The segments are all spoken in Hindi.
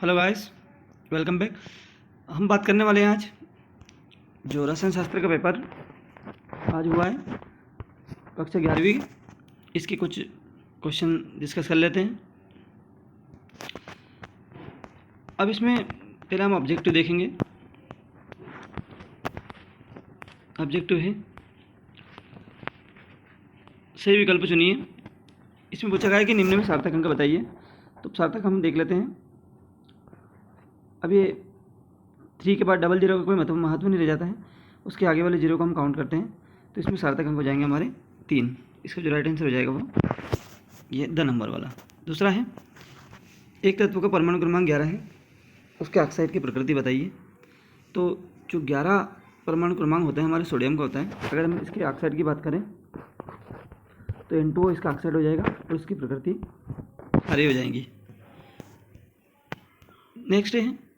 Hello guys, welcome back. हम बात करने वाले हैं आज जो रसायन शास्त्र का पेपर आज हुआ है कक्षा 11वीं, इसके कुछ क्वेश्चन डिस्कस कर लेते हैं। अब इसमें पहले हम ऑब्जेक्टिव देखेंगे। ऑब्जेक्टिव है सही विकल्प चुनिए। इसमें पूछा गया है कि निम्न में सार्थक अंक बताइए। तो सार्थक हम देख लेते हैं। अब ये 3 के बाद डबल जीरो का कोई महत्व नहीं रह जाता है, उसके आगे वाले जीरो को हम काउंट करते हैं। तो इसमें सार्थक अंक हो जाएंगे हमारे 3। इसका जो राइट आंसर हो जाएगा वो ये द नंबर वाला। दूसरा है एक तत्व का परमाणु क्रमांक 11 है, उसके ऑक्साइड की प्रकृति बताइए। तो जो 11 परमाणु क्रमांक होता है हमारे सोडियम का होता है। अगर हम इसके ऑक्साइड की बात करें तो N2O इसका ऑक्साइड हो जाएगा और उसकी प्रकृति हरी हो जाएंगी। नेक्स्ट है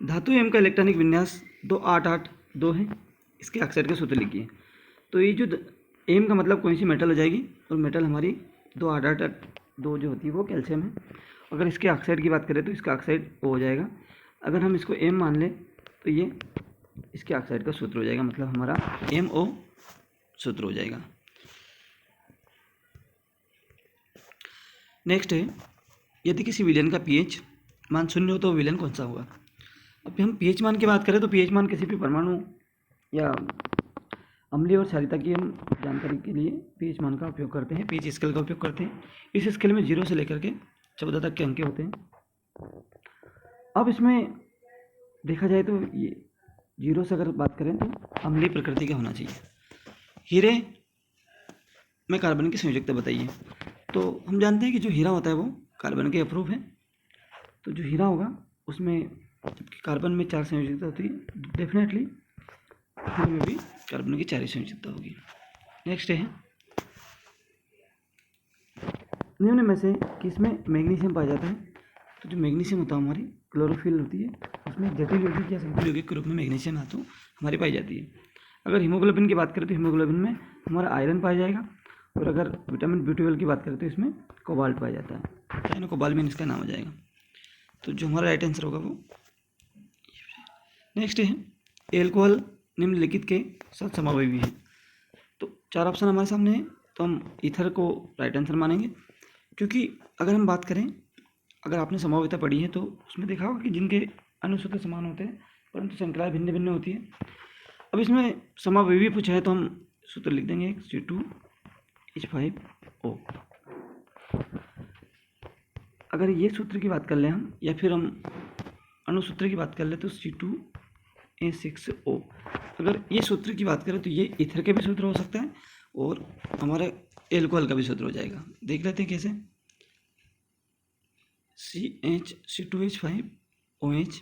धातु एम का इलेक्ट्रॉनिक विन्यास 2882 है, इसके ऑक्साइड का सूत्र लिखिए। तो ये जो एम का मतलब कौन सी मेटल हो जाएगी, और मेटल हमारी 2882 जो होती है वो कैल्शियम है। अगर इसके ऑक्साइड की बात करें तो इसका ऑक्साइड O हो जाएगा। अगर हम इसको एम मान लें तो ये इसके ऑक्साइड का सूत्र हो जाएगा, मतलब हमारा MO सूत्र हो जाएगा। नेक्स्ट है यदि किसी विलेन का pH मान 0 हो तो विलेन कौन सा होगा। अब हम pH मान की बात करें तो pH मान किसी भी परमाणु या अम्लीय और क्षारीयता की हम जानकारी के लिए pH मान का उपयोग करते हैं, pH स्केल का उपयोग करते हैं। इस स्केल में 0 से लेकर के 14 तक के अंक होते हैं। अब इसमें देखा जाए तो ये 0 से अगर बात करें तो अम्लीय प्रकृति का होना चाहिए। हीरे में कार्बन की संयोजकता बताइए। तो हम जानते हैं कि जो हीरा होता है वो कार्बन के अप्रूव है। तो जो हीरा होगा उसमें जबकि कार्बन में 4 संयोजकता होती है, डेफिनेटली हीरे में भी कार्बन की 4 ही संयोजकता होगी। नेक्स्ट है निम्न में से किसमें मैग्नीशियम पाया जाता है। तो जो मैग्नीशियम होता है हमारी क्लोरोफिल होती है, उसमें जटिल यौगिक या संकुल यौगिक के रूप में मैग्नीशियम धातु हमारी पाई जाती है। अगर हीमोग्लोबिन की बात करें तो हीमोग्लोबिन में हमारा आयरन पाया जाएगा, और अगर विटामिन B12 की बात करें तो इसमें कोबाल्ट पाया जाता है, यानी कोबाल्ट इसका नाम हो जाएगा। तो जो हमारा राइट आंसर होगा वो। नेक्स्ट है एल्कोहल निम्नलिखित के साथ समावेशी है। तो 4 ऑप्शन हमारे सामने है, तो हम ईथर को राइट आंसर मानेंगे, क्योंकि अगर हम बात करें, अगर आपने समावेशिता पढ़ी है तो उसमें देखा होगा कि जिनके अनुसूत्र समान होते हैं परंतु श्रृंखलाएं भिन्न भिन्न होती है। अब इसमें समावेशी पूछा है तो हम सूत्र लिख देंगे C2H5O। अगर ये सूत्र की बात कर लें हम, या फिर हम अणुसूत्र की बात कर ले तो C2H6O। अगर ये सूत्र की बात करें तो ये ईथर के भी सूत्र हो सकता है और हमारे एल्कोहल का भी सूत्र हो जाएगा। देख लेते हैं कैसे। C2H5OH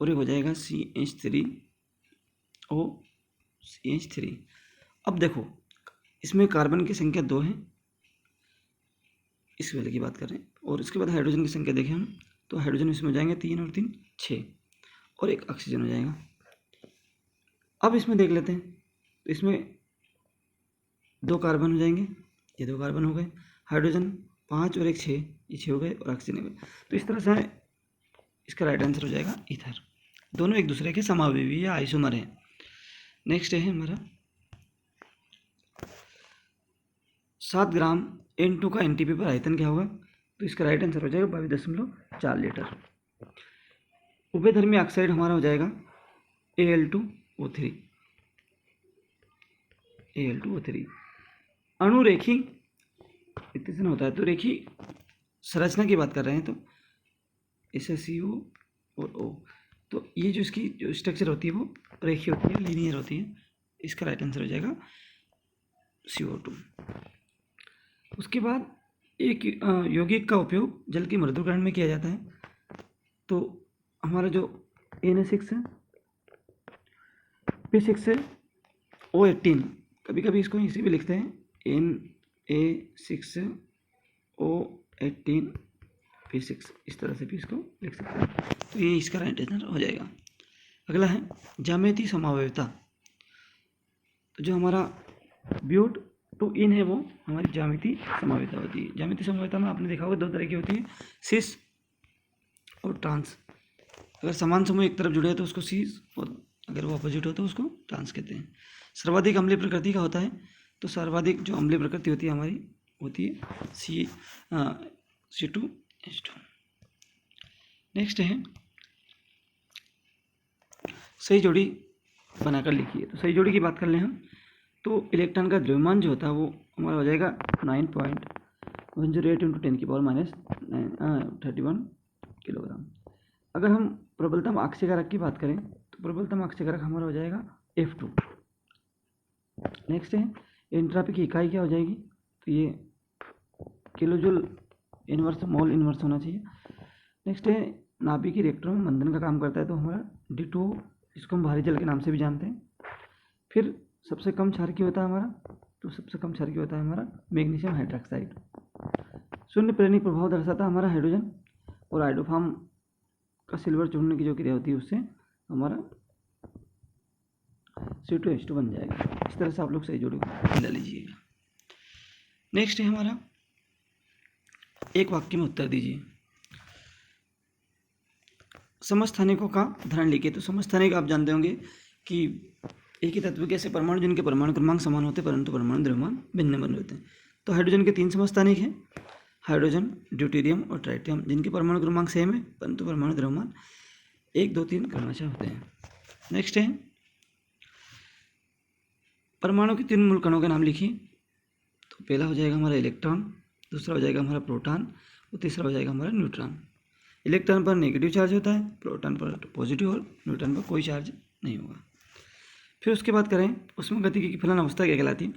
और ये हो जाएगा CH3OCH3। अब देखो इसमें कार्बन की संख्या 2 है, इस वाले की बात करें, और इसके बाद हाइड्रोजन की संख्या देखें हम तो हाइड्रोजन इसमें हो जाएंगे 3 और 3 6, और एक ऑक्सीजन हो जाएगा। अब इसमें देख लेते हैं तो इसमें 2 कार्बन हो जाएंगे, ये 2 कार्बन हो गए, हाइड्रोजन 5 और एक 6, ये 6 हो गए, और ऑक्सीजन हो गए। तो इस तरह से इसका राइट आंसर हो जाएगा ईथर। दोनों एक दूसरे के समावेशी या आइसोमर हैं। नेक्स्ट है हमारा 7 ग्राम N2 का NTP पर आयतन क्या होगा। तो इसका राइट आंसर हो जाएगा 22.4 लीटर। उभयधर्मी ऑक्साइड हमारा हो जाएगा Al2O3। अणुरेखी विश्लेषण होता है तो रेखी संरचना की बात कर रहे हैं तो SaCO और O। तो ये जो इसकी जो स्ट्रक्चर होती है वो रेखी होती है, लीनियर होती है। इसका राइट आंसर हो जाएगा CO2। उसके बाद एक यौगिक का उपयोग जल के मृदुकरण में किया जाता है। तो हमारा जो Na6 है, P6O18, कभी कभी इसको इसी भी लिखते हैं Na6O18 P6, इस तरह से भी इसको लिख सकते हैं। तो ये इसका राइट आंसर हो जाएगा। अगला है ज्यामितीय समावेशिता। तो जो हमारा ब्यूट टू इन है वो हमारी ज्यामितीय समावेशिता होती है। ज्यामितीय समावेशिता में आपने देखा होगा 2 तरह की होती है, सिस और ट्रांस। अगर समान समूह एक तरफ जुड़े हैं तो उसको सीज, और अगर वो अपोजिट हो तो उसको ट्रांस कहते हैं। सर्वाधिक अम्लीय प्रकृति का होता है, तो सर्वाधिक जो अम्लीय प्रकृति होती है हमारी होती है C2H2। नेक्स्ट है सही जोड़ी बनाकर लिखिए। तो सही जोड़ी की बात कर लें हम, तो इलेक्ट्रॉन का द्रव्यमान जो होता है वो हमारा हो जाएगा 9.108 × 10⁻31 किलोग्राम। अगर हम प्रबलतम आक्षेकारक की बात करें तो प्रबलतम आक्षेकारक हमारा हो जाएगा F2। नेक्स्ट है एंट्रॉपी की इकाई क्या हो जाएगी, तो ये किलोजूल इनवर्स मोल इनवर्स होना चाहिए। नेक्स्ट है नाभिक की रिएक्टरों में मंथन का काम करता है, तो हमारा D2, इसको हम भारी जल के नाम से भी जानते हैं। फिर सबसे कम क्षारकीय होता है हमारा, तो सबसे कम क्षारकीय होता है हमारा मैग्नीशियम हाइड्रोक्साइड। शून्य प्रेरणिक प्रभाव दर्शाता है हमारा हाइड्रोजन, और हाइड्रोफॉर्म का सिल्वर चूड़ने की जो क्रिया होती है उससे हमारा C2H2 बन जाएगा। इस तरह से आप लोग सही जोड़ी को मिला लीजिएगा। नेक्स्ट है हमारा एक वाक्य में उत्तर दीजिए। समस्थानिकों का उदाहरण लिखिए। तो समस्थानिक आप जानते होंगे कि एक ही तत्व के ऐसे परमाणु जिनके परमाणु क्रमांक समान होते हैं परंतु परमाणु द्रव्यमान भिन्न भिन्न होते हैं। तो हाइड्रोजन के 3 समस्थानिक हैं, हाइड्रोजन, ड्यूटेरियम और ट्राइटियम, जिनके परमाणु क्रमांक सेम है परंतु परमाणु द्रव्यमान 1, 2, 3 क्रमशः होते हैं। नेक्स्ट है परमाणु के 3 मूल कणों के नाम लिखिए। तो पहला हो जाएगा हमारा इलेक्ट्रॉन, दूसरा हो जाएगा हमारा प्रोटॉन और तीसरा हो जाएगा हमारा न्यूट्रॉन। इलेक्ट्रॉन पर नेगेटिव चार्ज होता है, प्रोटॉन पर पॉजिटिव और न्यूट्रॉन पर कोई चार्ज नहीं होगा। फिर उसके बाद करें उसमें गतिकी की फलन अवस्था क्या कहलाती है,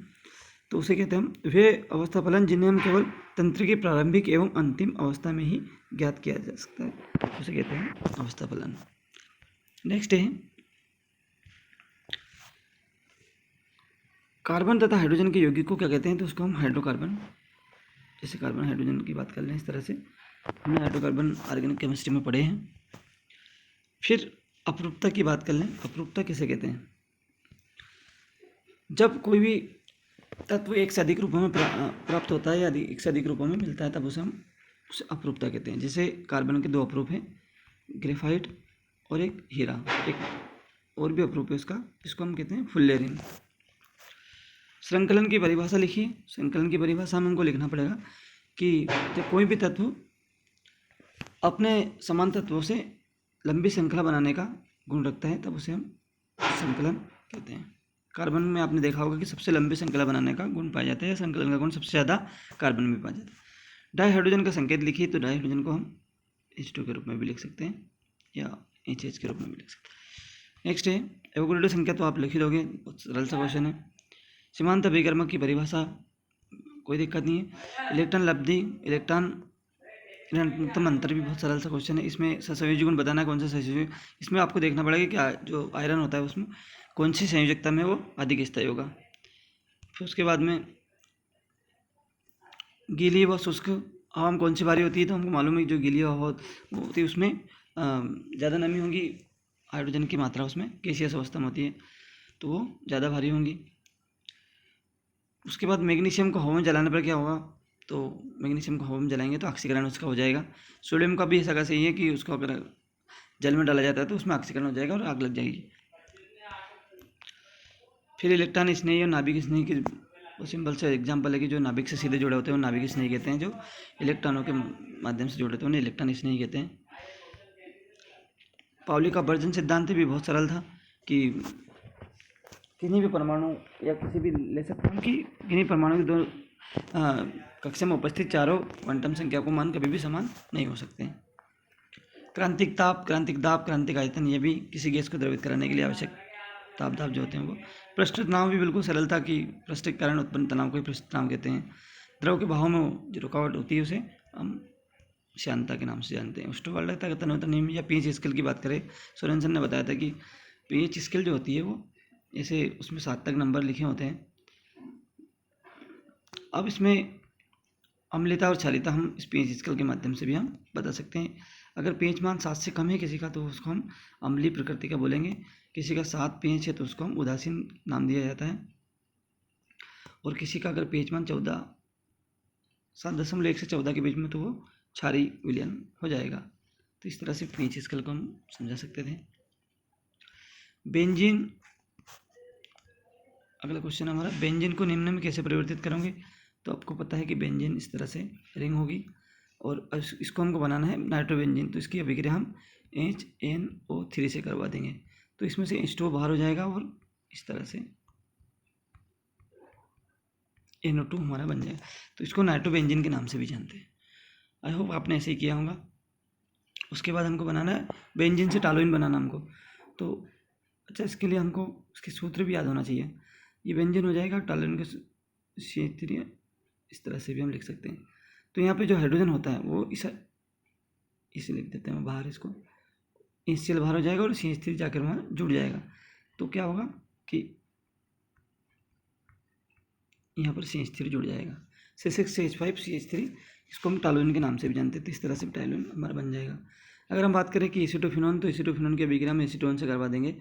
तो उसे कहते हैं हम वे अवस्था फलन जिन्हें हम केवल तंत्र की प्रारंभिक एवं अंतिम अवस्था में ही ज्ञात किया जा सकता है, उसे कहते हैं अवस्था फलन। नेक्स्ट है कार्बन तथा हाइड्रोजन के यौगिक को क्या कहते हैं, तो उसको हम हाइड्रोकार्बन, जैसे कार्बन हाइड्रोजन की बात कर लें इस तरह से हमने हाइड्रोकार्बन ऑर्गेनिक केमिस्ट्री में पढ़े हैं। फिर अपरूपता की बात कर लें। अपरूपता किसे कहते हैं, जब कोई भी तत्व एक से अधिक रूपों में प्राप्त होता है या एक से अधिक रूपों में मिलता है तब उसे हम उसे अपरूपता कहते हैं। जैसे कार्बन के 2 अपरूप हैं, ग्रेफाइट और एक हीरा, एक और भी अपरूप है उसका, इसको हम कहते हैं फुल्लेरिन। श्रृंखलन की परिभाषा लिखिए। श्रृंखलन की परिभाषा में हमको लिखना पड़ेगा कि जब कोई भी तत्व अपने समान तत्वों से लंबी श्रृंखला बनाने का गुण रखता है तब उसे हम श्रृंखलन कहते हैं। कार्बन में आपने देखा होगा कि सबसे लंबी श्रृंखला बनाने का गुण पाया जाता है, श्रृंखलन का गुण सबसे ज़्यादा कार्बन में पाया जाता है। डाई हाइड्रोजन का संकेत लिखिए। तो डाई हाइड्रोजन को हम H2 के रूप में भी लिख सकते हैं या HH के रूप में भी लिख सकते हैं। नेक्स्ट है एवोगैड्रो संख्या, तो आप लिख ही दोगे, बहुत सरल सा क्वेश्चन है। सीमांत अभिकर्मक की परिभाषा कोई दिक्कत नहीं है। इलेक्ट्रॉन लब्धि, इलेक्ट्रॉन न्यूनतम अंतर भी बहुत सरल सा क्वेश्चन है। इसमें सहसंयोजी गुण बताना है, कौन सा सहसंयोजी, इसमें आपको देखना पड़ेगा कि जो आयरन होता है उसमें कौन सी संयोजकता में वो अधिक स्थायी होगा। फिर उसके बाद में गीली व शुष्क हवा में कौन सी भारी होती है, तो हमको मालूम है कि जो गीली हवा होती है उसमें ज़्यादा नमी होगी, हाइड्रोजन की मात्रा उसमें गैसियस अवस्था में होती है तो वो ज़्यादा भारी होंगी। उसके बाद मैग्नीशियम को हवा में जलाने पर क्या होगा, तो मैग्नीशियम को हवा में जलाएंगे तो ऑक्सीकरण उसका हो जाएगा। सोडियम का भी ऐसा कैसे ही है कि उसको अगर जल में डाला जाता है तो उसमें ऑक्सीकरण हो जाएगा और आग लग जाएगी। फिर इलेक्ट्रॉन स्नेही और नाभिक स्नेही की वो सिंपल से एग्जाम्पल है कि जो नाभिक से सीधे जुड़े होते हैं वो नाभिक स्नेही कहते हैं, जो इलेक्ट्रॉनों के माध्यम से जुड़े होते हैं उन्हें इलेक्ट्रॉन स्नेही कहते हैं। पाउली का वर्जन सिद्धांत भी बहुत सरल था कि किसी भी परमाणु या किसी भी ले सकते हैं कि किन्हीं परमाणु की 2 कक्षा में उपस्थित चारों क्वांटम संख्या को मान कभी भी समान नहीं हो सकते। क्रांतिक ताप, क्रांतिक दाब, क्रांतिक आयतन, ये भी किसी गैस को द्रवित कराने के लिए आवश्यक ताप दाब जो होते हैं वो। पृष्ठ तनाव भी बिल्कुल सरल था कि पृष्ठ के कारण उत्पन्न तनाव को ही पृष्ठ तनाव कहते हैं। द्रव के बहाव में जो रुकावट होती है उसे हम श्यानता के नाम से जानते हैं। उष्णवालकता का तन्वता नियम या पीएच स्केल की बात करें, सोरेनसन ने बताया था कि पीएच स्केल जो होती है वो ऐसे उसमें 7 तक नंबर लिखे होते हैं। अब इसमें अम्लता और क्षारीयता हम इस पीएच स्केल के माध्यम से भी हम बता सकते हैं। अगर पीएच मान 7 से कम है किसी का तो उसको हम अम्लीय प्रकृति का बोलेंगे, किसी का 7 पीएच है तो उसको हम उदासीन नाम दिया जाता है, और किसी का अगर पीएच मान 7.1 से 14 के बीच में तो वो क्षारीय विलयन हो जाएगा। तो इस तरह से पीएच स्केल को हम समझा सकते थे। बेंजीन, अगला क्वेश्चन हमारा, बेंजीन को निम्न में कैसे परिवर्तित करोगे? तो आपको पता है कि बेंजीन इस तरह से रिंग होगी और इसको हमको बनाना है नाइट्रोबेंजीन, तो इसकी अभिक्रिया हम HNO3 से करवा देंगे। तो इसमें से H2O बाहर हो जाएगा और इस तरह से NO2 हमारा बन जाएगा। तो इसको नाइट्रोबेंजीन के नाम से भी जानते हैं। आई होप आपने ऐसे ही किया होगा। उसके बाद हमको बनाना है बेंजीन से टॉलुइन बनाना हमको। तो अच्छा, इसके लिए हमको इसके सूत्र भी याद होना चाहिए। ये बेंजीन हो जाएगा, टॉलुइन का CH3 इस तरह से भी हम लिख सकते हैं। तो यहाँ पे जो हाइड्रोजन होता है वो इसे लिख देते हैं बाहर, इसको HCl बाहर हो जाएगा और CH3 जाकर वहाँ जुड़ जाएगा। तो क्या होगा कि यहाँ पर CH3 जुड़ जाएगा, C6H5CH3, इसको हम टॉलुइन के नाम से भी जानते हैं। तो इस तरह से टॉलुइन हमारा बन जाएगा। अगर हम बात करें कि एसीटोफिनोन, तो एसीटोफिनोन की अभिक्रिया में एसीटोन से करवा देंगे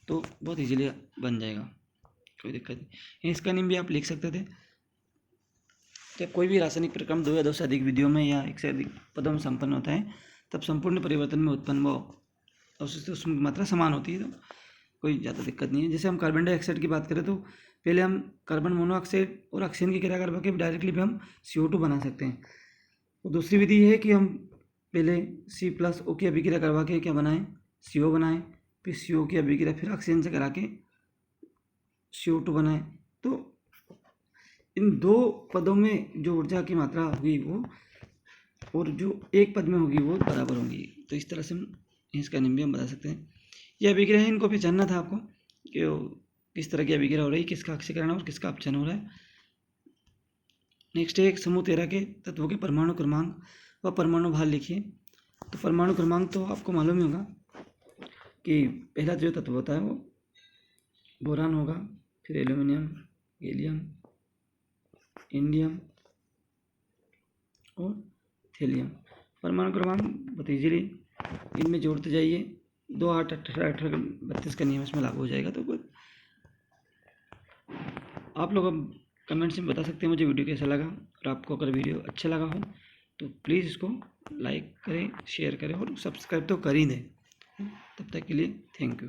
तो बहुत इजीली बन जाएगा, कोई दिक्कत नहीं। इसका नेम भी आप लिख सकते थे। जब कोई भी रासायनिक प्रक्रम 2 या 2 से अधिक विधियों में या 1 से अधिक पदों में संपन्न होता है, तब संपूर्ण परिवर्तन में उत्पन्न व अवशिष्ट उसकी मात्रा समान होती है, तो कोई ज़्यादा दिक्कत नहीं है। जैसे हम कार्बन डाइऑक्साइड की बात करें तो पहले हम कार्बन मोनोऑक्साइड और ऑक्सीजन की क्रिया करवा के डायरेक्टली भी हम CO2 बना सकते हैं। तो दूसरी विधि ये है कि हम पहले C+O की अभिक्रिया करवा के क्या बनाएं, CO बनाएं, फिर CO की अभिक्रिया फिर ऑक्सीजन से करा के CO2 बनाएं। तो इन 2 पदों में जो ऊर्जा की मात्रा होगी वो और जो एक पद में होगी वो बराबर होंगी। तो इस तरह से हम इसका नेम भी हम बता सकते हैं। यह अभिक्रिया है, इनको पहचानना था आपको कि किस तरह की अभिक्रिया हो रही है, किसका ऑक्सीकरण और किसका अपचयन हो रहा है। नेक्स्ट है एक समूह 13 के तत्वों के परमाणु क्रमांक व परमाणु भार लिखिए। तो परमाणु क्रमांक तो आपको मालूम ही होगा कि पहला जो तत्व होता है वो बोरान होगा, फिर एल्यूमिनियम, गैलियम, इंडियम और थेलियम। परमाणु क्रमांक बहुत इजीली इनमें जोड़ते जाइए, 2 8 18 18 32 का नियम इसमें लागू हो जाएगा। तो आप लोग अब कमेंट्स में बता सकते हैं मुझे वीडियो कैसा लगा, और आपको अगर वीडियो अच्छा लगा हो तो प्लीज़ इसको लाइक करें, शेयर करें और सब्सक्राइब तो कर ही दें। तब तक के लिए थैंक यू।